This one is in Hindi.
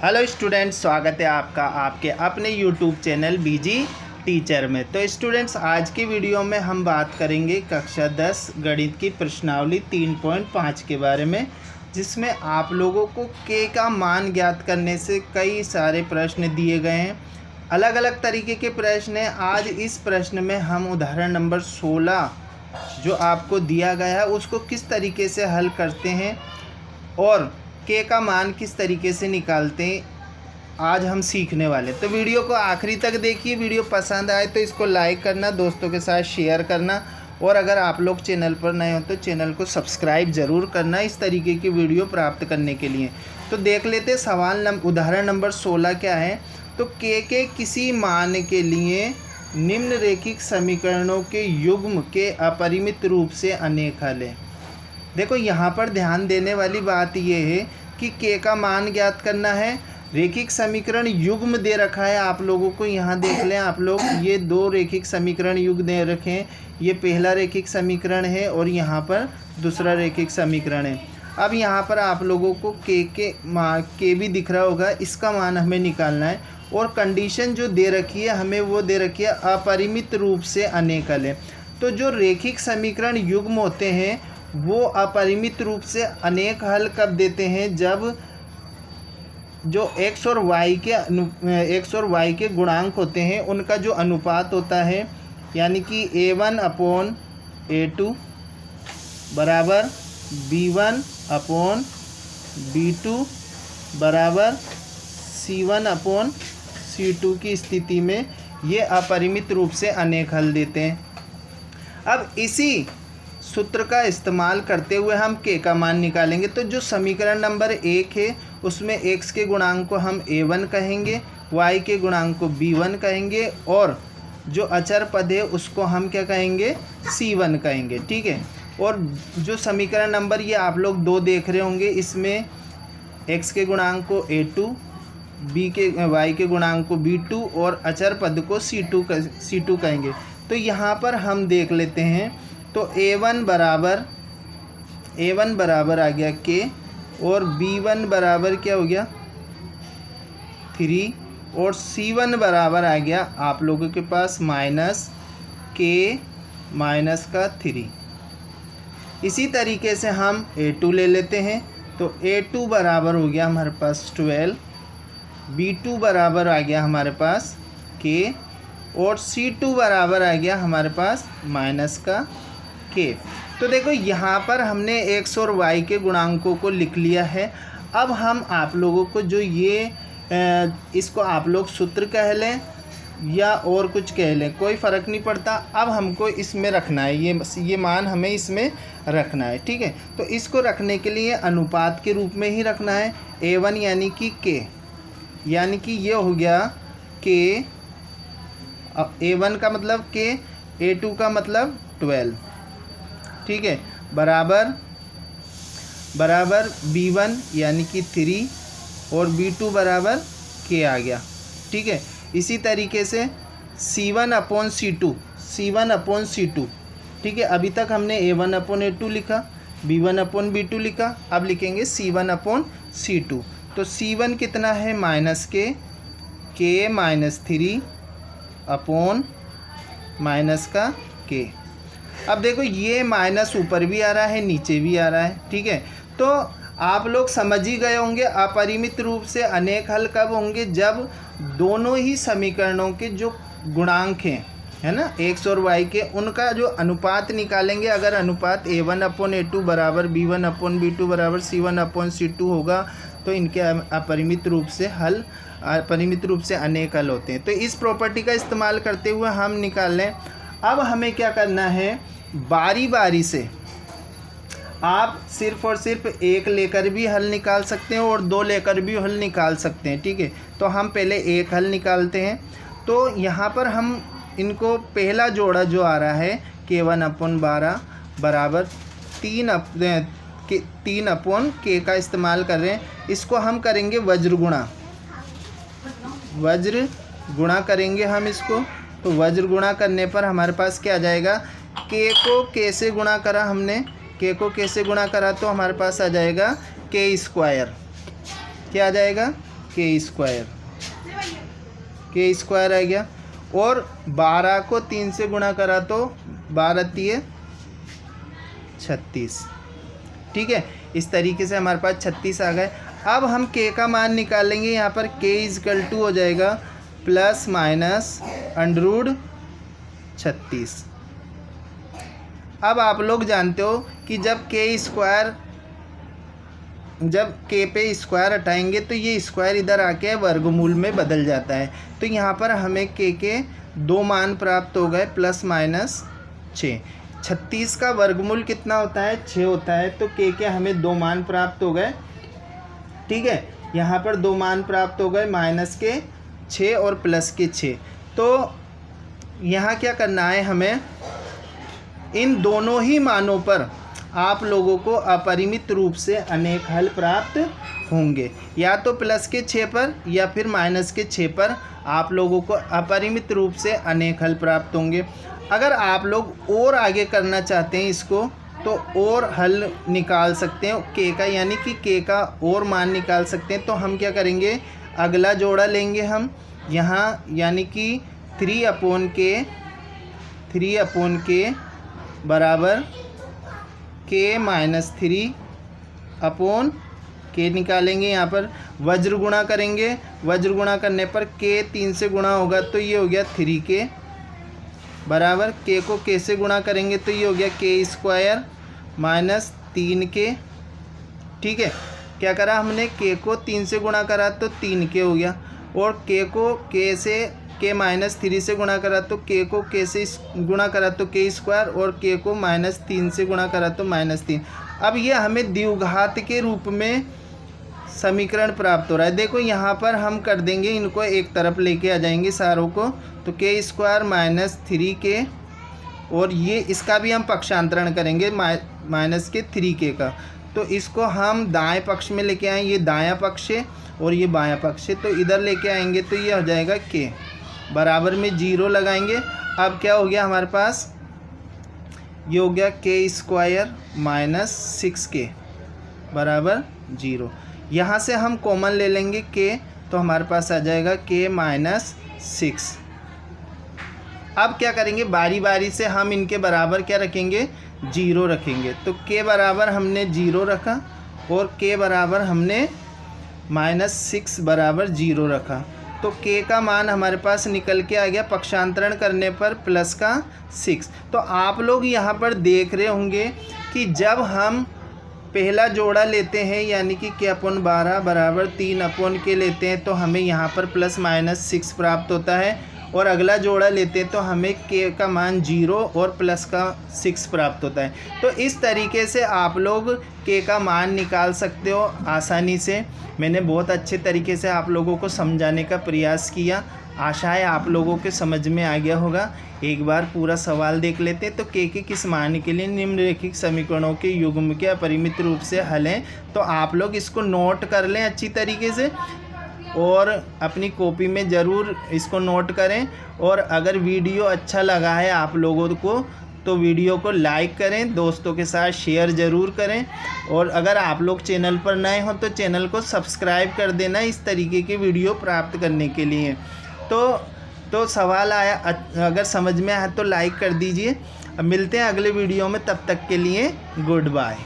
हेलो स्टूडेंट्स, स्वागत है आपका आपके अपने यूट्यूब चैनल बीजी टीचर में। तो स्टूडेंट्स, आज की वीडियो में हम बात करेंगे कक्षा 10 गणित की प्रश्नावली 3.5 के बारे में, जिसमें आप लोगों को के का मान ज्ञात करने से कई सारे प्रश्न दिए गए हैं। अलग अलग तरीके के प्रश्न हैं। आज इस प्रश्न में हम उदाहरण नंबर 16 जो आपको दिया गया है उसको किस तरीके से हल करते हैं और के का मान किस तरीके से निकालते हैं आज हम सीखने वाले। तो वीडियो को आखिरी तक देखिए। वीडियो पसंद आए तो इसको लाइक करना, दोस्तों के साथ शेयर करना, और अगर आप लोग चैनल पर नए हो तो चैनल को सब्सक्राइब ज़रूर करना इस तरीके की वीडियो प्राप्त करने के लिए। तो देख लेते उदाहरण नंबर 16 क्या है। तो के किसी मान के लिए निम्नरेखिक समीकरणों के युग्म के अपरिमित रूप से अनेक हल है। देखो, यहाँ पर ध्यान देने वाली बात यह है कि के का मान ज्ञात करना है। रेखिक समीकरण युग्म दे रखा है आप लोगों को। यहाँ देख लें आप लोग, ये दो रेखिक समीकरण युग्म दे रखे हैं। ये पहला रेखिक समीकरण है और यहाँ पर दूसरा रेखिक समीकरण है। अब यहाँ पर आप लोगों को के भी दिख रहा होगा, इसका मान हमें निकालना है। और कंडीशन जो दे रखी है हमें, वो दे रखी है अपरिमित रूप से अनेक हल है। तो जो रेखिक समीकरण युग्म होते हैं वो अपरिमित रूप से अनेक हल कब देते हैं, जब जो x और y के गुणांक होते हैं उनका जो अनुपात होता है, यानी कि a1/a2 बराबर b1/b2 बराबर c1/c2 की स्थिति में ये अपरिमित रूप से अनेक हल देते हैं। अब इसी सूत्र का इस्तेमाल करते हुए हम के का मान निकालेंगे। तो जो समीकरण नंबर 1 है उसमें x के गुणांक को हम a1 कहेंगे, y के गुणांक को b1 कहेंगे, और जो अचर पद है उसको हम क्या कहेंगे, c1 कहेंगे। ठीक है। और जो समीकरण नंबर ये आप लोग 2 देख रहे होंगे, इसमें x के गुणांक को a2, y के गुणांक को b2 और अचर पद को c2 कहेंगे। तो यहाँ पर हम देख लेते हैं। तो a1 बराबर आ गया k, और b1 बराबर क्या हो गया 3, और c1 बराबर आ गया आप लोगों के पास -3। इसी तरीके से हम a2 ले लेते हैं। तो a2 बराबर हो गया हमारे पास 12, b2 बराबर आ गया हमारे पास k, और c2 बराबर आ गया हमारे पास -k। तो देखो, यहाँ पर हमने x और y के गुणांकों को लिख लिया है। अब हम आप लोगों को जो ये इसको आप लोग सूत्र कह लें या और कुछ कह लें, कोई फ़र्क नहीं पड़ता। अब हमको इसमें रखना है, ये मान हमें इसमें रखना है। ठीक है। तो इसको रखने के लिए अनुपात के रूप में ही रखना है। a1 यानी कि k, यानी कि ये हो गया k, a1 का मतलब k, a2 का मतलब 12। ठीक है। बराबर b1 यानी कि 3 और b2 बराबर k आ गया। ठीक है। इसी तरीके से c1/c2। ठीक है। अभी तक हमने a1/a2 लिखा, b1/b2 लिखा, अब लिखेंगे c1/c2। तो c1 कितना है, -k अब देखो, ये माइनस ऊपर भी आ रहा है, नीचे भी आ रहा है। ठीक है। तो आप लोग समझ ही गए होंगे अपरिमित रूप से अनेक हल कब होंगे, जब दोनों ही समीकरणों के जो गुणांक हैं, है ना, x और y के, उनका जो अनुपात निकालेंगे। अगर अनुपात a1/a2 बराबर b1/b2 बराबर c1/c2 होगा तो इनके अपरिमित रूप रूप से अनेक हल होते हैं। तो इस प्रॉपर्टी का इस्तेमाल करते हुए हम निकाल लें। अब हमें क्या करना है, बारी बारी से आप सिर्फ और सिर्फ एक लेकर भी हल निकाल सकते हैं और 2 लेकर भी हल निकाल सकते हैं। ठीक है। तो हम पहले एक हल निकालते हैं। तो यहाँ पर हम इनको पहला जोड़ा जो आ रहा है k1/12 बराबर 3/k का इस्तेमाल कर रहे हैं। इसको हम करेंगे वज्र गुणा करेंगे हम इसको। तो वज्र गुणा करने पर हमारे पास क्या आ जाएगा, k को k से गुणा करा हमने, k को k से गुणा करा तो हमारे पास आ जाएगा k²। क्या आ जाएगा, के स्क्वायर आ गया। और 12 को 3 से गुणा करा तो 12 तिये 36। ठीक है, इस तरीके से हमारे पास 36 आ गए। अब हम k का मान निकालेंगे। यहाँ पर k = हो जाएगा ± √36। अब आप लोग जानते हो कि जब k पे स्क्वायर हटाएंगे तो ये स्क्वायर इधर आके वर्गमूल में बदल जाता है। तो यहाँ पर हमें k के 2 मान प्राप्त हो गए ± 6। 36 का वर्गमूल कितना होता है? 6 होता है। तो k के हमें 2 मान प्राप्त हो गए। ठीक है, यहाँ पर 2 मान प्राप्त हो गए, -6 और +6। तो यहाँ क्या करना है, हमें इन दोनों ही मानों पर आप लोगों को अपरिमित रूप से अनेक हल प्राप्त होंगे। या तो +6 पर या फिर -6 पर आप लोगों को अपरिमित रूप से अनेक हल प्राप्त होंगे। अगर आप लोग और आगे करना चाहते हैं इसको, तो और हल निकाल सकते हैं k का, यानी कि k का और मान निकाल सकते हैं। तो हम क्या करेंगे, अगला जोड़ा लेंगे हम यहाँ, यानी कि 3/k बराबर k-3/k निकालेंगे। यहाँ पर वज्र गुणा करेंगे। वज्र गुणा करने पर k 3 से गुणा होगा तो ये हो गया 3k बराबर k को k से गुणा करेंगे तो ये हो गया k² -3k। ठीक है, क्या करा हमने, k को 3 से गुणा करा तो 3k हो गया, और k को k -3 से गुणा करा तो k को k से गुणा करा तो k², और k को -3 से गुणा करा तो -3। अब ये हमें द्विघात के रूप में समीकरण प्राप्त हो रहा है। देखो यहाँ पर हम कर देंगे, इनको एक तरफ लेके आ जाएंगे सारों को, तो k² -3k, और ये इसका भी हम पक्षांतरण करेंगे -3k का। तो इसको हम दाएं पक्ष में लेके आए, ये दायां पक्ष है और ये बायां पक्ष है, तो इधर लेके आएंगे तो ये हो जाएगा k बराबर में 0 लगाएंगे। अब क्या हो गया हमारे पास, ये हो गया k² -6k बराबर 0। यहाँ से हम कॉमन ले लेंगे k, तो हमारे पास आ जाएगा k -6। अब क्या करेंगे, बारी बारी से हम इनके बराबर क्या रखेंगे, 0 रखेंगे। तो k बराबर हमने 0 रखा और k बराबर हमने -6 बराबर 0 रखा। तो k का मान हमारे पास निकल के आ गया, पक्षांतरण करने पर +6। तो आप लोग यहाँ पर देख रहे होंगे कि जब हम पहला जोड़ा लेते हैं, यानी कि k/12 बराबर 3/k लेते हैं, तो हमें यहाँ पर +-6 प्राप्त होता है, और अगला जोड़ा लेते हैं तो हमें k का मान 0 और +6 प्राप्त होता है। तो इस तरीके से आप लोग k का मान निकाल सकते हो आसानी से। मैंने बहुत अच्छे तरीके से आप लोगों को समझाने का प्रयास किया, आशा है आप लोगों के समझ में आ गया होगा। एक बार पूरा सवाल देख लेते हैं। तो k के किस मान के लिए निम्नलिखित समीकरणों के युग्म के अपरिमित रूप से हल हैं। तो आप लोग इसको नोट कर लें अच्छी तरीके से और अपनी कॉपी में ज़रूर इसको नोट करें। और अगर वीडियो अच्छा लगा है आप लोगों को तो वीडियो को लाइक करें, दोस्तों के साथ शेयर ज़रूर करें। और अगर आप लोग चैनल पर नए हो तो चैनल को सब्सक्राइब कर देना इस तरीके की वीडियो प्राप्त करने के लिए। तो सवाल आया, अगर समझ में आया तो लाइक कर दीजिए। अब मिलते हैं अगले वीडियो में, तब तक के लिए गुड बाय।